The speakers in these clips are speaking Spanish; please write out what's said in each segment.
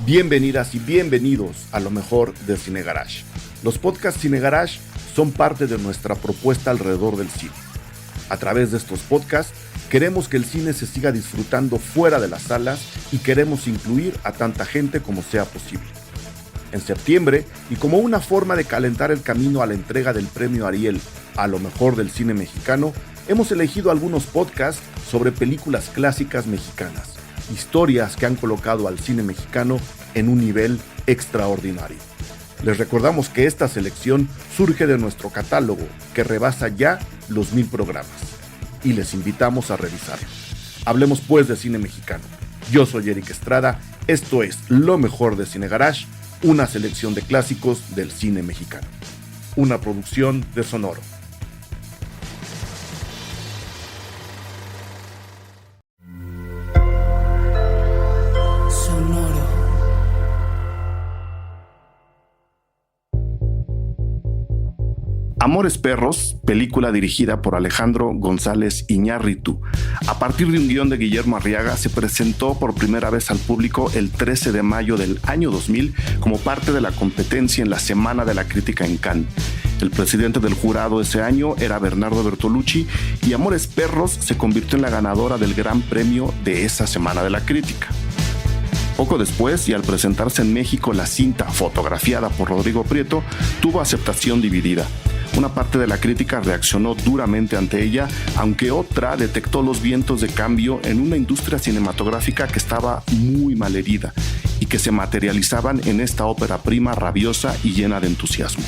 Bienvenidas y bienvenidos a lo mejor de Cine Garage. Los podcasts Cine Garage son parte de nuestra propuesta alrededor del cine. A través de estos podcasts queremos que el cine se siga disfrutando fuera de las salas y queremos incluir a tanta gente como sea posible. En septiembre, y como una forma de calentar el camino a la entrega del premio Ariel a lo mejor del cine mexicano, hemos elegido algunos podcasts sobre películas clásicas mexicanas. Historias que han colocado al cine mexicano en un nivel extraordinario. Les recordamos que esta selección surge de nuestro catálogo, que rebasa ya los 1000 programas, y les invitamos a revisarlo. Hablemos pues de cine mexicano. Yo soy Eric Estrada, esto es Lo Mejor de Cine Garage, una selección de clásicos del cine mexicano. Una producción de Sonoro. Amores Perros, película dirigida por Alejandro González Iñárritu. A partir de un guión de Guillermo Arriaga, se presentó por primera vez al público el 13 de mayo del año 2000 como parte de la competencia en la Semana de la Crítica en Cannes. El presidente del jurado ese año era Bernardo Bertolucci y Amores Perros se convirtió en la ganadora del gran premio de esa Semana de la Crítica. Poco después, y al presentarse en México, la cinta, fotografiada por Rodrigo Prieto, tuvo aceptación dividida. Una parte de la crítica reaccionó duramente ante ella, aunque otra detectó los vientos de cambio en una industria cinematográfica que estaba muy malherida y que se materializaban en esta ópera prima rabiosa y llena de entusiasmo.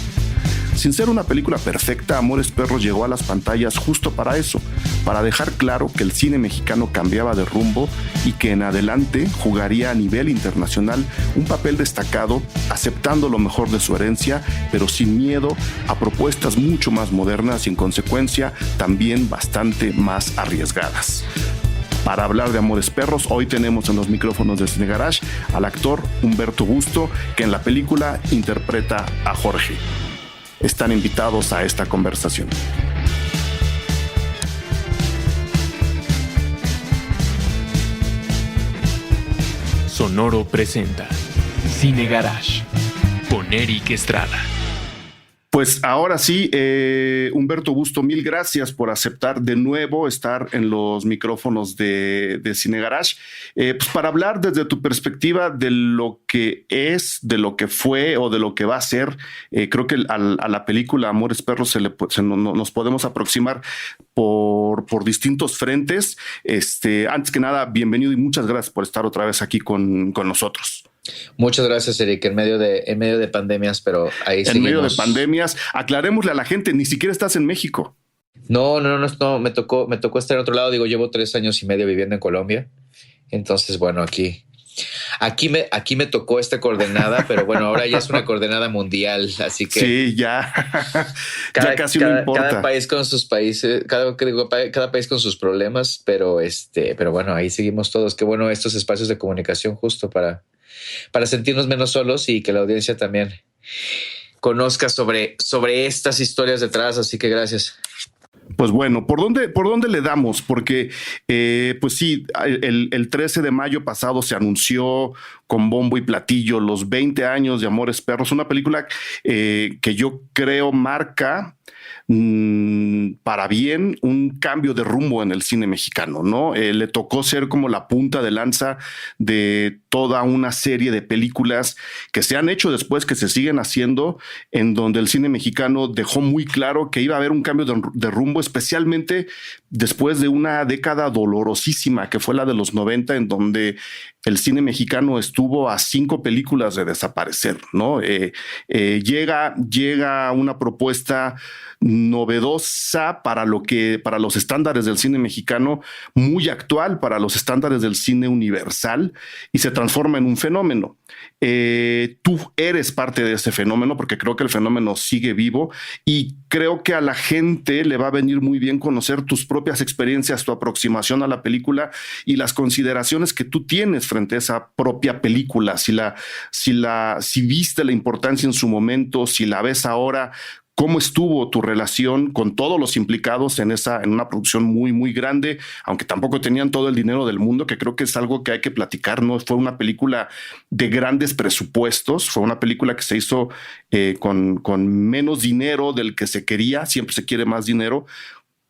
Sin ser una película perfecta, Amores Perros llegó a las pantallas justo para eso, para dejar claro que el cine mexicano cambiaba de rumbo y que en adelante jugaría a nivel internacional un papel destacado, aceptando lo mejor de su herencia, pero sin miedo a propuestas mucho más modernas y en consecuencia también bastante más arriesgadas. Para hablar de Amores Perros, hoy tenemos en los micrófonos de Cine Garage al actor Humberto Busto, que en la película interpreta a Jorge. Están invitados a esta conversación. Sonoro presenta Cine Garage con Eric Estrada. Pues ahora sí, Humberto Busto, mil gracias por aceptar de nuevo estar en los micrófonos de Cine Garage, pues para hablar desde tu perspectiva de lo que es, de lo que fue o de lo que va a ser. Creo que a la película Amores Perros nos podemos aproximar por distintos frentes. Antes que nada, bienvenido y muchas gracias por estar otra vez aquí con nosotros. Muchas gracias, Eric. En medio de pandemias, pero ahí seguimos. En medio de pandemias, aclarémosle a la gente, ni siquiera estás en México. No, me tocó estar en otro lado. Digo, llevo 3 años y medio viviendo en Colombia. Entonces, bueno, aquí me tocó esta coordenada, pero bueno, ahora ya es una coordenada mundial, así que sí, ya casi no importa. Cada país con sus países, cada país con sus problemas, pero bueno, ahí seguimos todos. Qué bueno estos espacios de comunicación justo para sentirnos menos solos y que la audiencia también conozca sobre estas historias detrás. Así que gracias. Pues bueno, ¿por dónde le damos? Porque, pues sí, el 13 de mayo pasado se anunció con bombo y platillo los 20 años de Amores Perros, una película que yo creo marca para bien un cambio de rumbo en el cine mexicano, ¿no? Le tocó ser como la punta de lanza de toda una serie de películas que se han hecho después, que se siguen haciendo, en donde el cine mexicano dejó muy claro que iba a haber un cambio de rumbo, especialmente después de una década dolorosísima que fue la de los 90, en donde el cine mexicano estuvo a 5 películas de desaparecer, ¿no? Llega una propuesta novedosa para los estándares del cine mexicano, muy actual para los estándares del cine universal, y se transforma en un fenómeno. Tú eres parte de ese fenómeno, porque creo que el fenómeno sigue vivo y creo que a la gente le va a venir muy bien conocer tus propias experiencias, tu aproximación a la película y las consideraciones que tú tienes frente a esa propia película. Si viste la importancia en su momento, si la ves ahora, ¿Cómo estuvo tu relación con todos los implicados en una producción muy, muy grande, aunque tampoco tenían todo el dinero del mundo, que creo que es algo que hay que platicar, ¿no? Fue una película de grandes presupuestos, fue una película que se hizo con menos dinero del que se quería, siempre se quiere más dinero.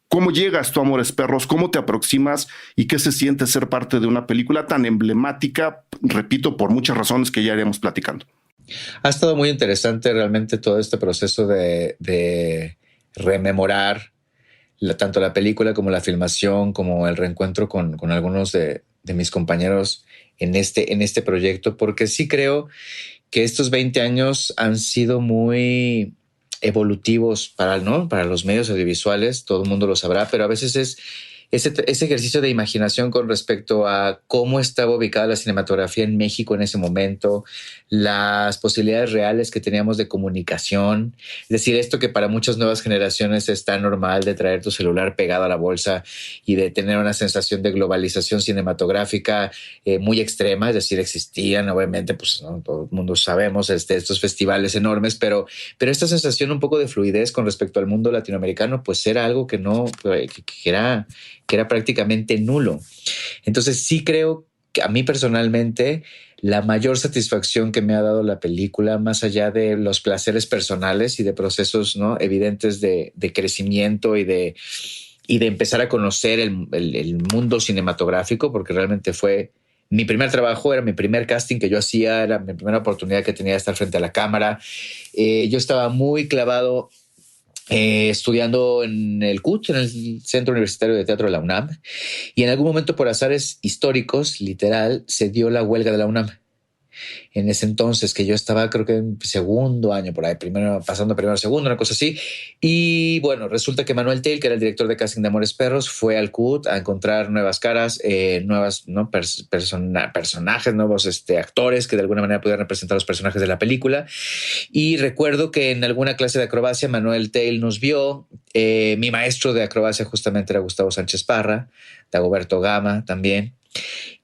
¿Cómo llegas tú a Amores Perros? ¿Cómo te aproximas? ¿Y qué se siente ser parte de una película tan emblemática? Repito, por muchas razones que ya iremos platicando. Ha estado muy interesante realmente todo este proceso de rememorar tanto la película como la filmación, como el reencuentro con algunos de mis compañeros en este proyecto, porque sí creo que estos 20 años han sido muy evolutivos para los medios audiovisuales, todo el mundo lo sabrá, pero a veces es ese ejercicio de imaginación con respecto a cómo estaba ubicada la cinematografía en México en ese momento, las posibilidades reales que teníamos de comunicación. Es decir, esto que para muchas nuevas generaciones es tan normal de traer tu celular pegado a la bolsa y de tener una sensación de globalización cinematográfica muy extrema. Es decir, existían, obviamente, pues ¿no? Todo el mundo sabemos estos festivales enormes, pero esta sensación un poco de fluidez con respecto al mundo latinoamericano, pues era algo que era prácticamente nulo. Entonces sí creo que a mí personalmente la mayor satisfacción que me ha dado la película, más allá de los placeres personales y de procesos ¿no? evidentes de crecimiento y de empezar a conocer el mundo cinematográfico, porque realmente fue mi primer trabajo, era mi primer casting que yo hacía, era mi primera oportunidad que tenía de estar frente a la cámara. Yo estaba muy clavado estudiando en el CUT, en el Centro Universitario de Teatro de la UNAM, y en algún momento por azares históricos, literal, se dio la huelga de la UNAM. En ese entonces, que yo estaba creo que en segundo año por ahí, pasando primero a segundo, una cosa así. Y bueno, resulta que Manuel Tell, que era el director de casting de Amores Perros, fue al CUT a encontrar nuevas caras, nuevas ¿no? personajes, nuevos actores que de alguna manera pudieran representar los personajes de la película. Y recuerdo que en alguna clase de acrobacia Manuel Tell nos vio. Mi maestro de acrobacia justamente era Gustavo Sánchez Parra, Dagoberto Gama también.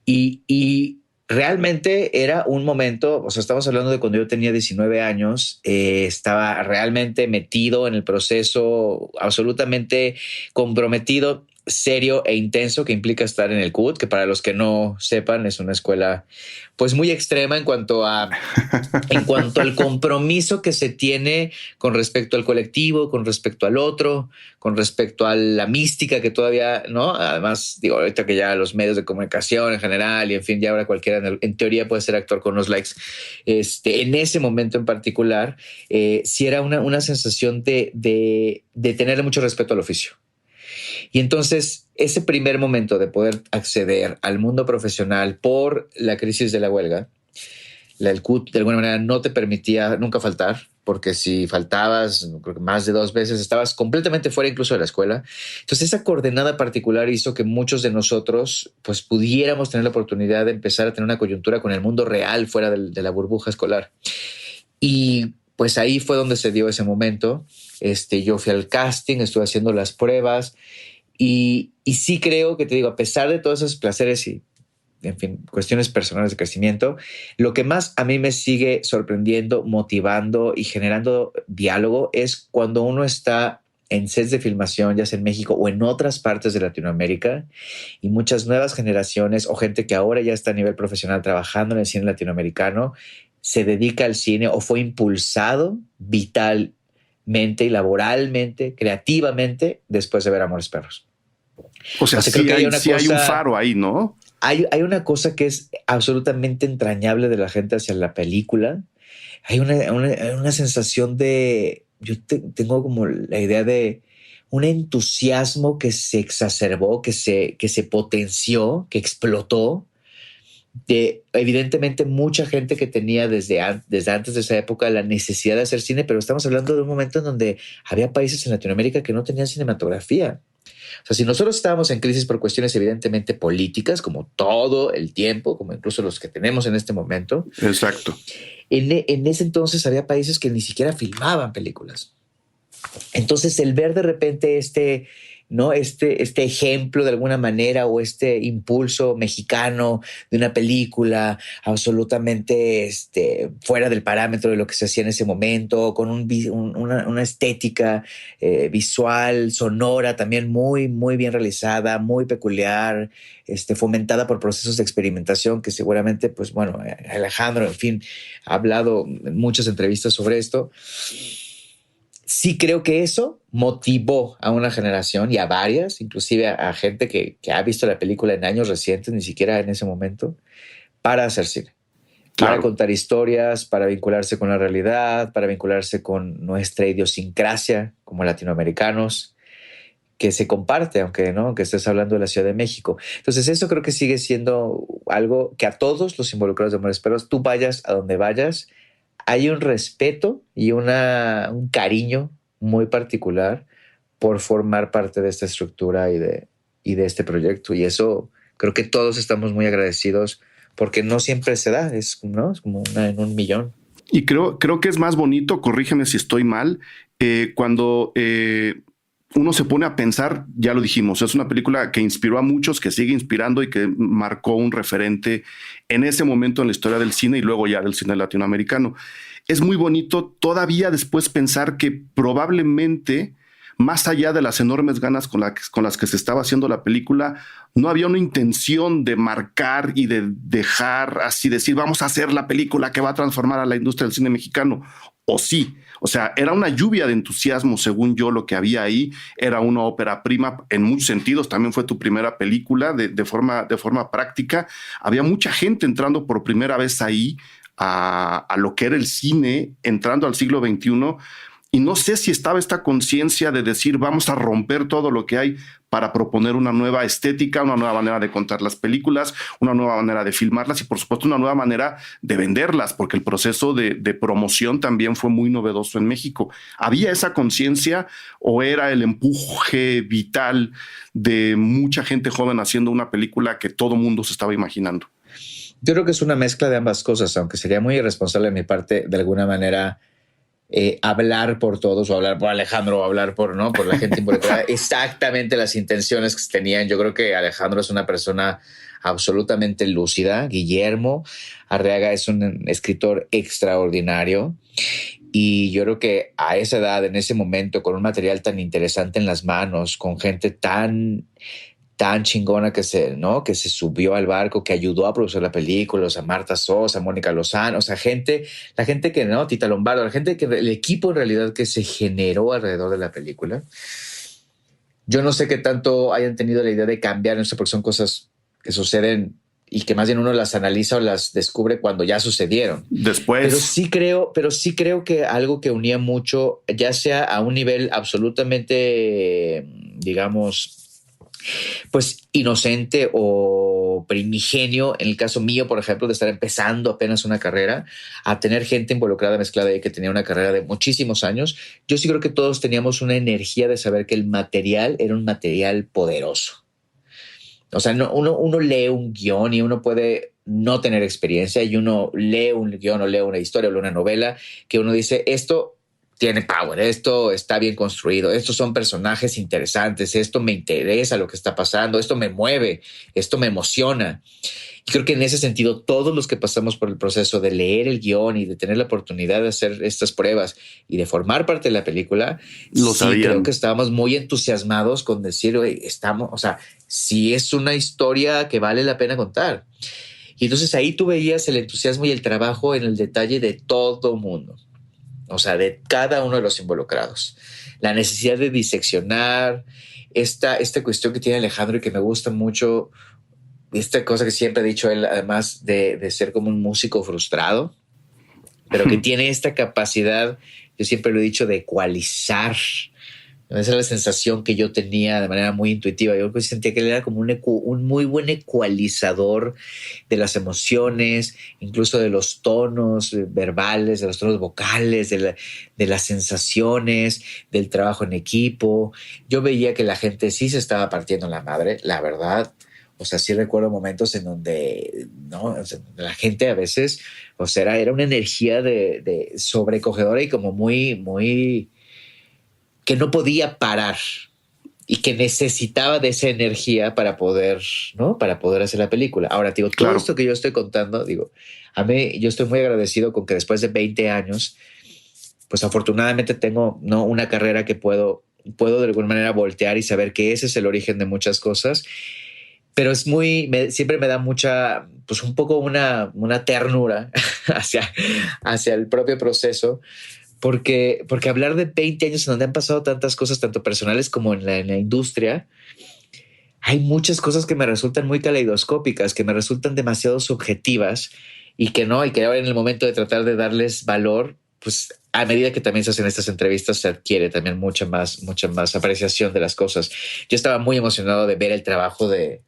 Y realmente era un momento, o sea, estamos hablando de cuando yo tenía 19 años, estaba realmente metido en el proceso, absolutamente comprometido, serio e intenso que implica estar en el CUT, que para los que no sepan es una escuela pues muy extrema en cuanto al compromiso que se tiene con respecto al colectivo, con respecto al otro, con respecto a la mística que todavía, ¿no? Además, digo, ahorita que ya los medios de comunicación en general y en fin, ya ahora cualquiera en teoría puede ser actor con los likes. En ese momento en particular, sí era una sensación de tener mucho respeto al oficio. Y entonces ese primer momento de poder acceder al mundo profesional por la crisis de la huelga, el CUT de alguna manera no te permitía nunca faltar, porque si faltabas, creo que más de 2 veces, estabas completamente fuera incluso de la escuela. Entonces esa coordenada particular hizo que muchos de nosotros pues pudiéramos tener la oportunidad de empezar a tener una coyuntura con el mundo real fuera de la burbuja escolar. Y pues ahí fue donde se dio ese momento. Yo fui al casting, estuve haciendo las pruebas y sí creo que, te digo, a pesar de todos esos placeres y, en fin, cuestiones personales de crecimiento, lo que más a mí me sigue sorprendiendo, motivando y generando diálogo es cuando uno está en sets de filmación, ya sea en México o en otras partes de Latinoamérica, y muchas nuevas generaciones o gente que ahora ya está a nivel profesional trabajando en el cine latinoamericano se dedica al cine o fue impulsado vitalmente y laboralmente, creativamente, después de ver Amores Perros. O sea, sí hay un faro ahí, ¿no? Hay una cosa que es absolutamente entrañable de la gente hacia la película. Hay una sensación de... tengo como la idea de un entusiasmo que se exacerbó, que se potenció, que explotó. De evidentemente mucha gente que tenía desde antes de esa época la necesidad de hacer cine, pero estamos hablando de un momento en donde había países en Latinoamérica que no tenían cinematografía. O sea, si nosotros estábamos en crisis por cuestiones evidentemente políticas, como todo el tiempo, como incluso los que tenemos en este momento. Exacto. En ese entonces había países que ni siquiera filmaban películas. Entonces el ver de repente ¿no? Este ejemplo de alguna manera o este impulso mexicano de una película absolutamente fuera del parámetro de lo que se hacía en ese momento, con una estética visual, sonora también muy, muy bien realizada, muy peculiar, fomentada por procesos de experimentación que seguramente, pues bueno, Alejandro, en fin, ha hablado en muchas entrevistas sobre esto. Sí creo que eso motivó a una generación y a varias, inclusive a gente que ha visto la película en años recientes, ni siquiera en ese momento, para hacer cine. Para Claro. contar historias, para vincularse con la realidad, para vincularse con nuestra idiosincrasia como latinoamericanos, que se comparte, aunque estés hablando de la Ciudad de México. Entonces eso creo que sigue siendo algo que a todos los involucrados de Amores Perros, tú vayas a donde vayas, hay un respeto y un cariño muy particular por formar parte de esta estructura y de este proyecto. Y eso creo que todos estamos muy agradecidos porque no siempre se da, ¿no? Es como una en un millón. Y creo que es más bonito, corrígeme si estoy mal, cuando uno se pone a pensar, ya lo dijimos, es una película que inspiró a muchos, que sigue inspirando y que marcó un referente en ese momento en la historia del cine y luego ya del cine latinoamericano. Es muy bonito todavía después pensar que probablemente, más allá de las enormes ganas con las que se estaba haciendo la película, no había una intención de marcar y de dejar así, decir, vamos a hacer la película que va a transformar a la industria del cine mexicano. O sí, o sea, era una lluvia de entusiasmo, según yo, lo que había ahí. Era una ópera prima en muchos sentidos. También fue tu primera película de forma práctica. Había mucha gente entrando por primera vez ahí a lo que era el cine, entrando al siglo XXI. Y no sé si estaba esta conciencia de decir, vamos a romper todo lo que hay para proponer una nueva estética, una nueva manera de contar las películas, una nueva manera de filmarlas y, por supuesto, una nueva manera de venderlas, porque el proceso de promoción también fue muy novedoso en México. ¿Había esa conciencia o era el empuje vital de mucha gente joven haciendo una película que todo mundo se estaba imaginando? Yo creo que es una mezcla de ambas cosas, aunque sería muy irresponsable de mi parte, de alguna manera, hablar por todos o hablar por Alejandro o hablar por la gente involucrada exactamente las intenciones que tenían. Yo creo que Alejandro es una persona absolutamente lúcida. Guillermo Arriaga es un escritor extraordinario y yo creo que a esa edad, en ese momento, con un material tan interesante en las manos, con gente tan chingona que se subió al barco, que ayudó a producir la película, o sea, Marta Sosa, Mónica Lozano, o sea, la gente que, ¿no? Tita Lombardo, la gente que, el equipo en realidad que se generó alrededor de la película. Yo no sé qué tanto hayan tenido la idea de cambiar esto, porque son cosas que suceden y que más bien uno las analiza o las descubre cuando ya sucedieron. Después. Pero sí creo que algo que unía mucho, ya sea a un nivel absolutamente, digamos, pues inocente o primigenio, en el caso mío, por ejemplo, de estar empezando apenas una carrera, a tener gente involucrada, mezclada ahí que tenía una carrera de muchísimos años. Yo sí creo que todos teníamos una energía de saber que el material era un material poderoso. O sea, uno lee un guión y uno puede no tener experiencia y uno lee un guión o lee una historia o lee una novela que uno dice, esto tiene power, esto está bien construido, estos son personajes interesantes, esto me interesa lo que está pasando, esto me mueve, esto me emociona. Y creo que en ese sentido, todos los que pasamos por el proceso de leer el guión y de tener la oportunidad de hacer estas pruebas y de formar parte de la película, creo que estábamos muy entusiasmados con decir, sí es una historia que vale la pena contar. Y entonces ahí tú veías el entusiasmo y el trabajo en el detalle de todo mundo. O sea, de cada uno de los involucrados. La necesidad de diseccionar esta cuestión que tiene Alejandro y que me gusta mucho, esta cosa que siempre ha dicho él, además de ser como un músico frustrado, pero que tiene esta capacidad, yo siempre lo he dicho, de ecualizar. Esa es la sensación que yo tenía de manera muy intuitiva. Yo sentía que él era como un muy buen ecualizador de las emociones, incluso de los tonos verbales, de los tonos vocales, de las sensaciones, del trabajo en equipo. Yo veía que la gente sí se estaba partiendo la madre, la verdad. O sea, sí recuerdo momentos en donde, ¿no? O sea, la gente a veces, o sea, era una energía de sobrecogedora y como muy, muy, que no podía parar. y que necesitaba de esa energía para poder, ¿no? Para poder hacer la película. Ahora, digo, todo esto que yo estoy contando, digo, a mí yo estoy muy agradecido con que después de 20 años, pues afortunadamente tengo, ¿no?, una carrera que puedo de alguna manera voltear y saber que ese es el origen de muchas cosas. Pero es siempre me da mucha, pues un poco una ternura hacia el propio proceso, porque hablar de 20 años en donde han pasado tantas cosas, tanto personales como en la industria, hay muchas cosas que me resultan muy caleidoscópicas, que me resultan demasiado subjetivas y que ahora en el momento de tratar de darles valor, pues a medida que también se hacen estas entrevistas se adquiere también mucha más apreciación de las cosas. Yo estaba muy emocionado de ver el trabajo de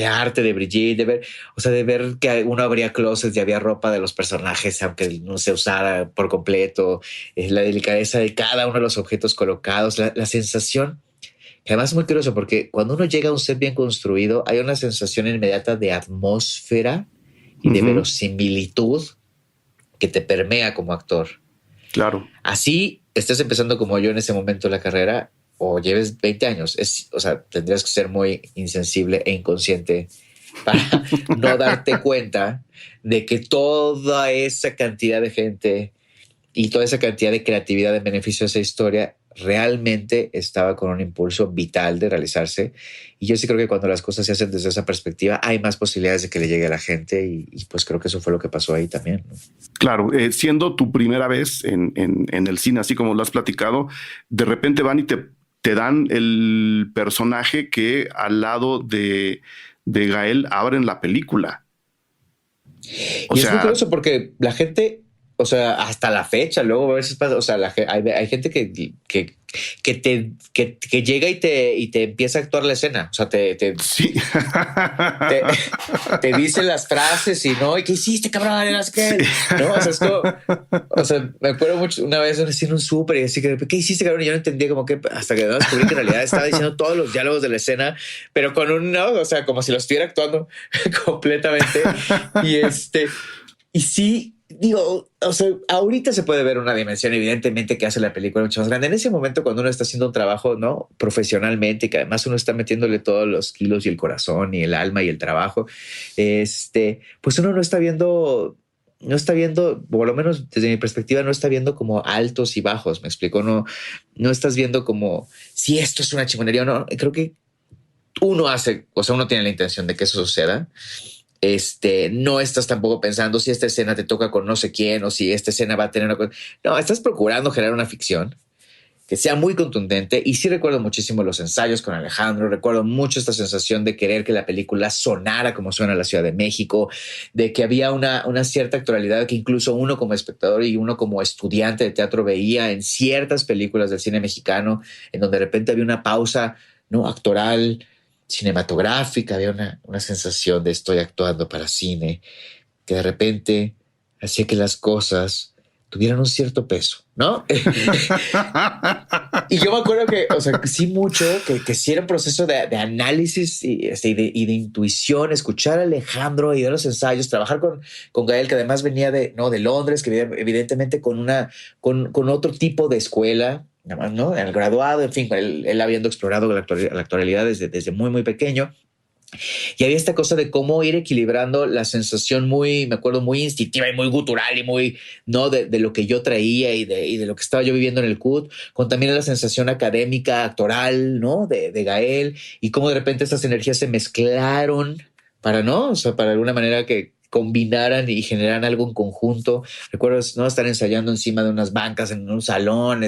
arte de Brigitte, de ver que uno abría closets y había ropa de los personajes, aunque no se usara por completo, la delicadeza de cada uno de los objetos colocados, la sensación, que además es muy curioso porque cuando uno llega a un set bien construido, hay una sensación inmediata de atmósfera y de verosimilitud que te permea como actor. Claro. Así estés empezando como yo en ese momento de la carrera, o lleves 20 años, tendrías que ser muy insensible e inconsciente para no darte cuenta de que toda esa cantidad de gente y toda esa cantidad de creatividad en beneficio de esa historia realmente estaba con un impulso vital de realizarse. Y yo sí creo que cuando las cosas se hacen desde esa perspectiva hay más posibilidades de que le llegue a la gente y pues creo que eso fue lo que pasó ahí también, ¿no? Claro, siendo tu primera vez en el cine, así como lo has platicado, de repente van y te dan el personaje que al lado de Gael abren la película. Y es muy curioso porque la gente, hasta la fecha, luego a veces pasa, hay gente que llega y te empieza a actuar la escena. Sí. te dice las frases y no, ¿y qué hiciste, cabrón? Eras que, ¿no? Es como, me acuerdo mucho una vez en un súper y así que, ¿qué hiciste, cabrón? Y yo no entendía como que hasta que descubrí que en realidad estaba diciendo todos los diálogos de la escena, pero con como si lo estuviera actuando completamente. Y sí, digo, ahorita se puede ver una dimensión evidentemente que hace la película mucho más grande. En ese momento, cuando uno está haciendo un trabajo, ¿no?, profesionalmente, y que además uno está metiéndole todos los kilos y el corazón y el alma y el trabajo, pues uno no está viendo, por lo menos desde mi perspectiva, no está viendo como altos y bajos. Me explico, no estás viendo como si esto es una chingonería o no. Creo que uno tiene la intención de que eso suceda. No estás tampoco pensando si esta escena te toca con no sé quién o si esta escena va a tener una... No, estás procurando generar una ficción que sea muy contundente. Y sí recuerdo muchísimo los ensayos con Alejandro, recuerdo mucho esta sensación de querer que la película sonara como suena la Ciudad de México, de que había una cierta actualidad que incluso uno como espectador y uno como estudiante de teatro veía en ciertas películas del cine mexicano, en donde de repente había una pausa, ¿no?, actoral, cinematográfica, había una sensación de estoy actuando para cine, que de repente hacía que las cosas tuvieran un cierto peso, ¿no? Y yo me acuerdo que, sí mucho, que sí era un proceso de análisis y de intuición, escuchar a Alejandro y ver los ensayos, trabajar con Gael, que además venía de Londres, que evidentemente con otro tipo de escuela, ¿no?, en el graduado, en fin, él habiendo explorado la actualidad desde muy, muy pequeño. Y había esta cosa de cómo ir equilibrando la sensación me acuerdo, muy instintiva y muy gutural y muy, ¿no?, de lo que yo traía y de lo que estaba yo viviendo en el CUT, con también la sensación académica, actoral, ¿no?, de Gael, y cómo de repente estas energías se mezclaron para alguna manera que combinaran y generaran algo en conjunto. Recuerdo, ¿no?, estar ensayando encima de unas bancas en un salón,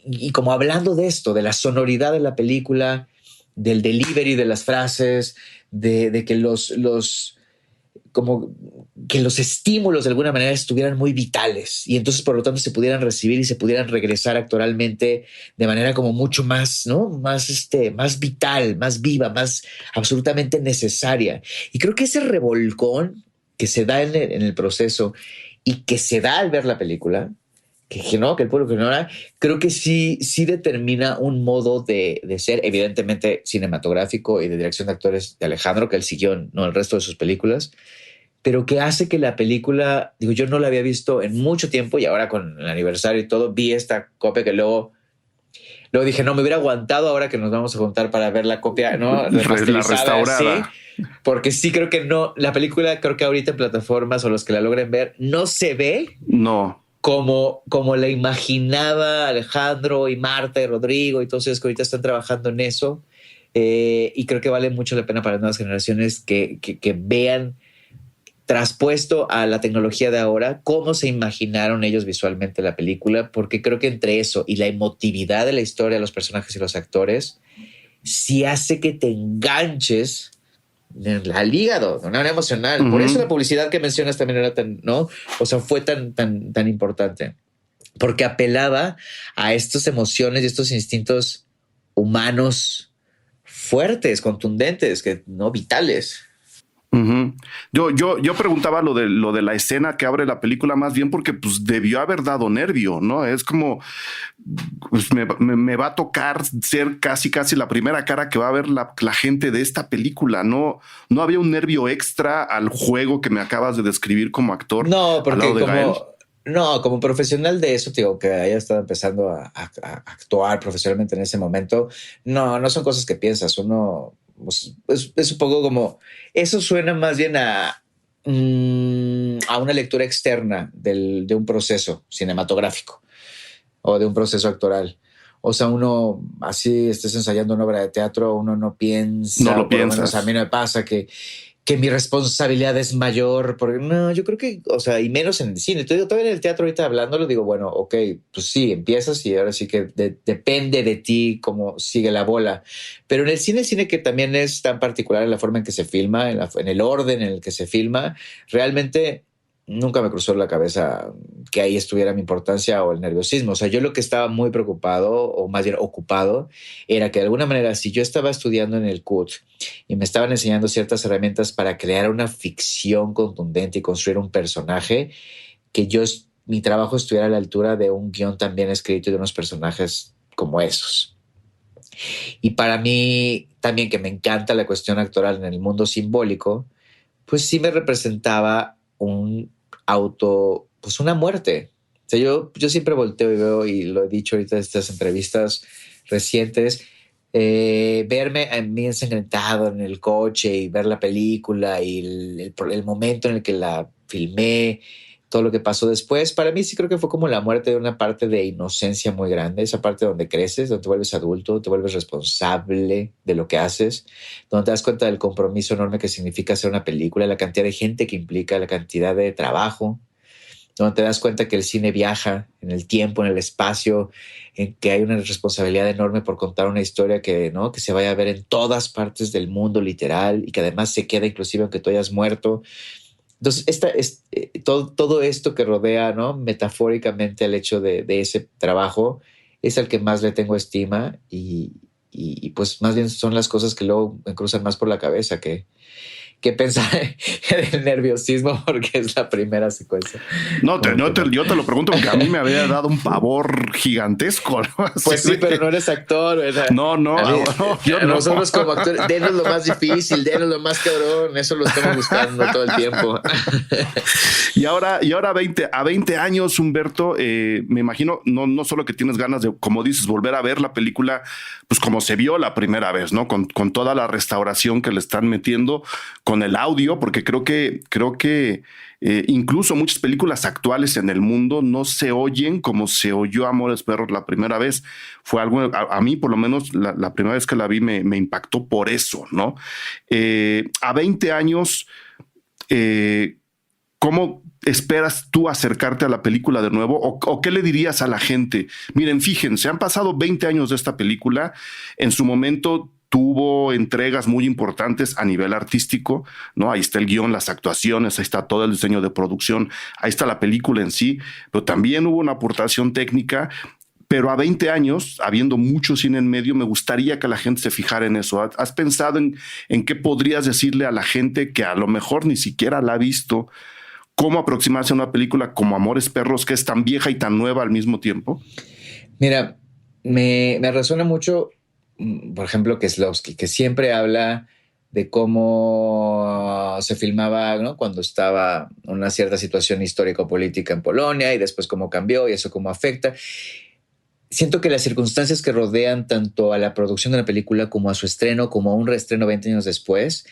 y como hablando de esto, de la sonoridad de la película, del delivery de las frases, de que como que los estímulos de alguna manera estuvieran muy vitales y entonces por lo tanto se pudieran recibir y se pudieran regresar actoralmente de manera como mucho más, ¿no?, más vital, más viva, más absolutamente necesaria. Y creo que ese revolcón que se da en el proceso y que se da al ver la película, que el pueblo que ignora, creo que sí determina un modo de ser, evidentemente cinematográfico y de dirección de actores de Alejandro, que él siguió en el resto de sus películas, pero que hace que la película, digo, yo no la había visto en mucho tiempo y ahora con el aniversario y todo, vi esta copia que luego Luego dije, no, me hubiera aguantado ahora que nos vamos a juntar para ver la copia, ¿no? La restaurada. Sí, porque sí creo que no, la película creo que ahorita en plataformas o los que la logren ver, no se ve. No. Como la imaginaba Alejandro y Marta y Rodrigo y todos ellos que ahorita están trabajando en eso. Y creo que vale mucho la pena para las nuevas generaciones que vean traspuesto a la tecnología de ahora cómo se imaginaron ellos visualmente la película, porque creo que entre eso y la emotividad de la historia de los personajes y los actores sí hace que te enganches al hígado de una manera emocional. Por eso la publicidad que mencionas también era tan, ¿no? O sea, fue tan importante, porque apelaba a estas emociones y estos instintos humanos fuertes, contundentes, que no vitales. Uh-huh. Yo preguntaba lo de la escena que abre la película más bien porque pues debió haber dado nervio, ¿no? Es como pues, me va a tocar ser casi la primera cara que va a ver la gente de esta película. No había un nervio extra al juego que me acabas de describir como actor. No, porque como profesional de eso, digo, que haya estado empezando a actuar profesionalmente en ese momento, no son cosas que piensas. Uno es un poco como, eso suena más bien a una lectura externa de un proceso cinematográfico o de un proceso actoral. O sea, uno así estés ensayando una obra de teatro, uno no piensa. No lo piensas. A mí no me pasa que mi responsabilidad es mayor, porque no, yo creo que, o sea, y menos en el cine. Todavía en el teatro ahorita hablándolo, digo, bueno, ok, pues sí, empiezas y ahora sí que depende de ti cómo sigue la bola. Pero en el cine que también es tan particular en la forma en que se filma, en el orden en el que se filma, realmente nunca me cruzó la cabeza que ahí estuviera mi importancia o el nerviosismo. O sea, yo lo que estaba muy preocupado o más bien ocupado era que de alguna manera, si yo estaba estudiando en el CUT y me estaban enseñando ciertas herramientas para crear una ficción contundente y construir un personaje, que mi trabajo estuviera a la altura de un guión también escrito y de unos personajes como esos. Y para mí también, que me encanta la cuestión actoral en el mundo simbólico, pues sí me representaba pues una muerte. O sea, yo siempre volteo y veo, y lo he dicho ahorita en estas entrevistas recientes, verme a mí ensangrentado en el coche y ver la película y el momento en el que la filmé, todo lo que pasó después, para mí sí creo que fue como la muerte de una parte de inocencia muy grande, esa parte donde creces, donde te vuelves adulto, te vuelves responsable de lo que haces, donde te das cuenta del compromiso enorme que significa hacer una película, la cantidad de gente que implica, la cantidad de trabajo, donde te das cuenta que el cine viaja en el tiempo, en el espacio, en que hay una responsabilidad enorme por contar una historia que se vaya a ver en todas partes del mundo, literal, y que además se queda inclusive aunque tú hayas muerto. Entonces, todo esto que rodea, ¿no?, metafóricamente el hecho de ese trabajo es al que más le tengo estima y pues más bien son las cosas que luego me cruzan más por la cabeza que pensar en el nerviosismo, porque es la primera secuencia. Yo te lo pregunto porque a mí me había dado un pavor gigantesco, ¿no? Pues sí, pero no eres actor, ¿verdad? No, yo no. Nosotros como actores, denos lo más difícil, denos lo más cabrón, eso lo estamos buscando todo el tiempo. Y ahora a 20 años, Humberto, me imagino, no solo que tienes ganas de, como dices, volver a ver la película, pues como se vio la primera vez, ¿no? Con toda la restauración que le están metiendo, con el audio, porque creo que incluso muchas películas actuales en el mundo no se oyen como se oyó Amores Perros la primera vez. Fue algo, a mí por lo menos la primera vez que la vi me impactó por eso, ¿no? A 20 años, ¿cómo esperas tú acercarte a la película de nuevo? ¿O qué le dirías a la gente? Miren, fíjense, han pasado 20 años de esta película. En su momento tuvo entregas muy importantes a nivel artístico, ¿no? Ahí está el guión, las actuaciones, ahí está todo el diseño de producción, ahí está la película en sí, pero también hubo una aportación técnica. Pero a 20 años, habiendo mucho cine en medio, me gustaría que la gente se fijara en eso. ¿Has pensado en qué podrías decirle a la gente que a lo mejor ni siquiera la ha visto, cómo aproximarse a una película como Amores Perros, que es tan vieja y tan nueva al mismo tiempo? Mira, me resuena mucho, por ejemplo, Kieslowski, que siempre habla de cómo se filmaba, ¿no?, cuando estaba una cierta situación histórico-política en Polonia y después cómo cambió y eso cómo afecta. siento que las circunstancias que rodean tanto a la producción de la película como a su estreno, como a un reestreno 20 años después,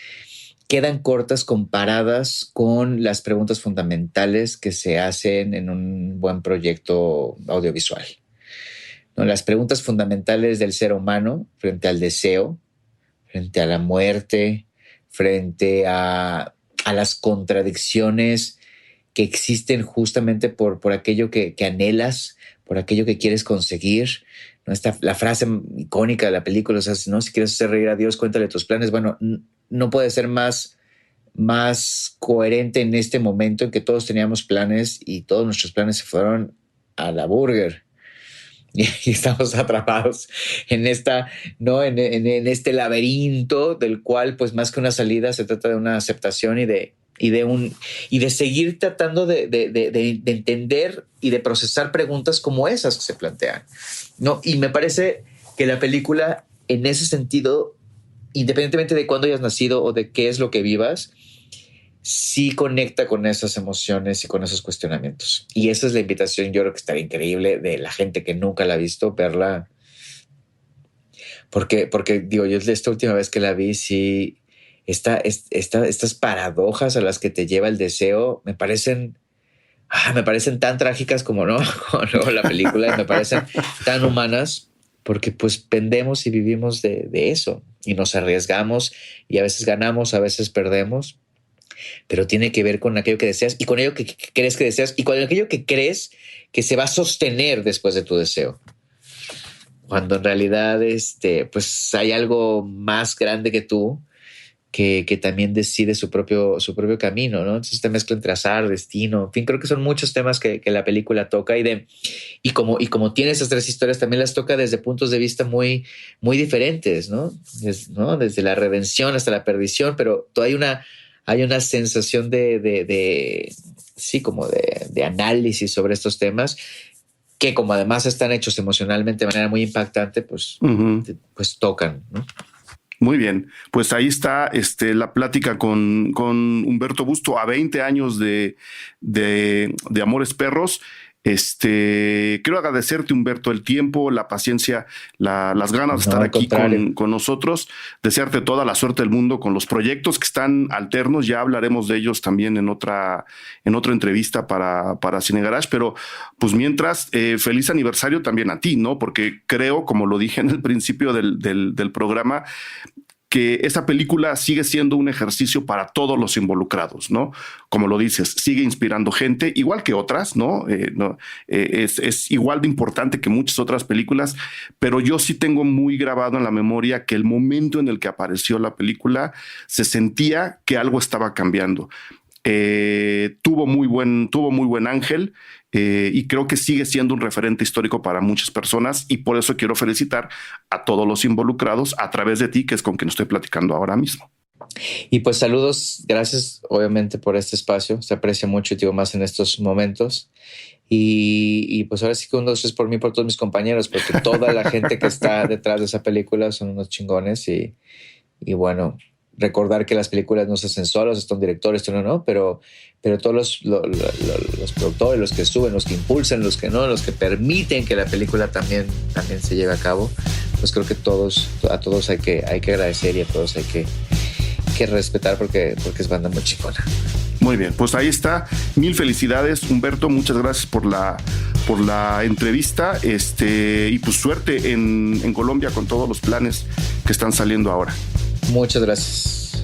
quedan cortas comparadas con las preguntas fundamentales que se hacen en un buen proyecto audiovisual. ¿No? Las preguntas fundamentales del ser humano frente al deseo, frente a la muerte, frente a las contradicciones que existen justamente por aquello que anhelas, por aquello que quieres conseguir. ¿No? La frase icónica de la película, o sea, ¿no? Si quieres hacer reír a Dios, cuéntale tus planes. Bueno, no puede ser más coherente en este momento en que todos teníamos planes y todos nuestros planes se fueron a la burger. Y estamos atrapados en este laberinto del cual, pues más que una salida, se trata de una aceptación y de seguir tratando de entender y de procesar preguntas como esas que se plantean, ¿no? Y me parece que la película, en ese sentido, independientemente de cuándo hayas nacido o de qué es lo que vivas, sí conecta con esas emociones y con esos cuestionamientos. Y esa es la invitación, yo creo que estaría increíble de la gente que nunca la ha visto, verla. Porque digo, yo esta última vez que la vi, sí, estas paradojas a las que te lleva el deseo me parecen tan trágicas como la película, y me parecen tan humanas, porque pues pendemos y vivimos de eso y nos arriesgamos y a veces ganamos, a veces perdemos. Pero tiene que ver con aquello que deseas y con aquello que crees que deseas y con aquello que crees que se va a sostener después de tu deseo. Cuando en realidad pues hay algo más grande que tú que también decide su propio camino, ¿no? Entonces te mezcla entre azar, destino, en fin, creo que son muchos temas que la película toca y como tiene esas tres historias, también las toca desde puntos de vista muy, muy diferentes, ¿no? Desde la redención hasta la perdición, pero hay una sensación de análisis sobre estos temas que, como además están hechos emocionalmente de manera muy impactante, pues, pues tocan, ¿no? Muy bien, pues ahí está la plática con Humberto Busto a 20 años de Amores Perros. Quiero agradecerte, Humberto, el tiempo, la paciencia, las ganas de estar aquí con nosotros, desearte toda la suerte del mundo con los proyectos que están alternos. Ya hablaremos de ellos también en otra entrevista para Cine Garage, pero pues mientras, feliz aniversario también a ti, ¿no? Porque creo, como lo dije en el principio del programa, que esa película sigue siendo un ejercicio para todos los involucrados, ¿no? Como lo dices, sigue inspirando gente, igual que otras, ¿no? Es igual de importante que muchas otras películas, pero yo sí tengo muy grabado en la memoria que el momento en el que apareció la película se sentía que algo estaba cambiando. Tuvo muy buen ángel, y creo que sigue siendo un referente histórico para muchas personas, y por eso quiero felicitar a todos los involucrados a través de ti, que es con quien estoy platicando ahora mismo. Y pues saludos, gracias obviamente por este espacio, se aprecia mucho y digo más en estos momentos. Y pues ahora sí que un 2 es por mí, por todos mis compañeros, porque toda la gente que está detrás de esa película son unos chingones y bueno, recordar que las películas no se hacen solos, está un director, pero todos los productores, los que suben, los que impulsan, los que no, los que permiten que la película también se lleve a cabo, pues creo que a todos hay que agradecer y a todos hay que respetar porque es banda muy chingona. Muy bien, pues ahí está. Mil felicidades, Humberto. Muchas gracias por la entrevista. Y pues suerte en Colombia con todos los planes que están saliendo ahora. Muchas gracias.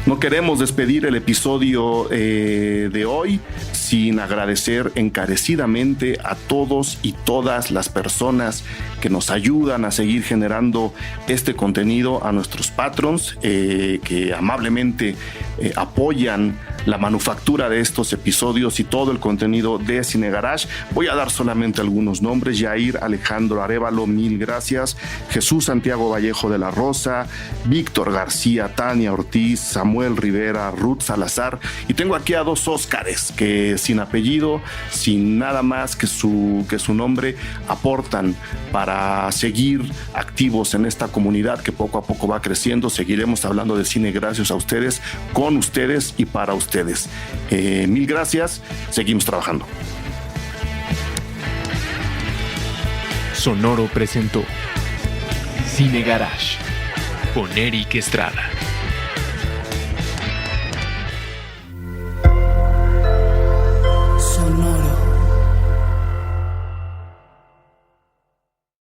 No queremos despedir el episodio de hoy sin agradecer encarecidamente a todos y todas las personas que nos ayudan a seguir generando este contenido, a nuestros patrons que amablemente apoyan la manufactura de estos episodios y todo el contenido de Cine Garage. Voy a dar solamente algunos nombres: Yair Alejandro Arévalo, mil gracias; Jesús Santiago Vallejo de la Rosa, Víctor García, Tania Ortiz, Samuel Rivera, Ruth Salazar, y tengo aquí a 2 Óscares que sin apellido, sin nada más que su nombre, aportan para seguir activos en esta comunidad que poco a poco va creciendo. Seguiremos hablando de cine gracias a ustedes, con ustedes y para ustedes. Mil gracias, seguimos trabajando. Sonoro presentó Cine Garage con Eric Estrada.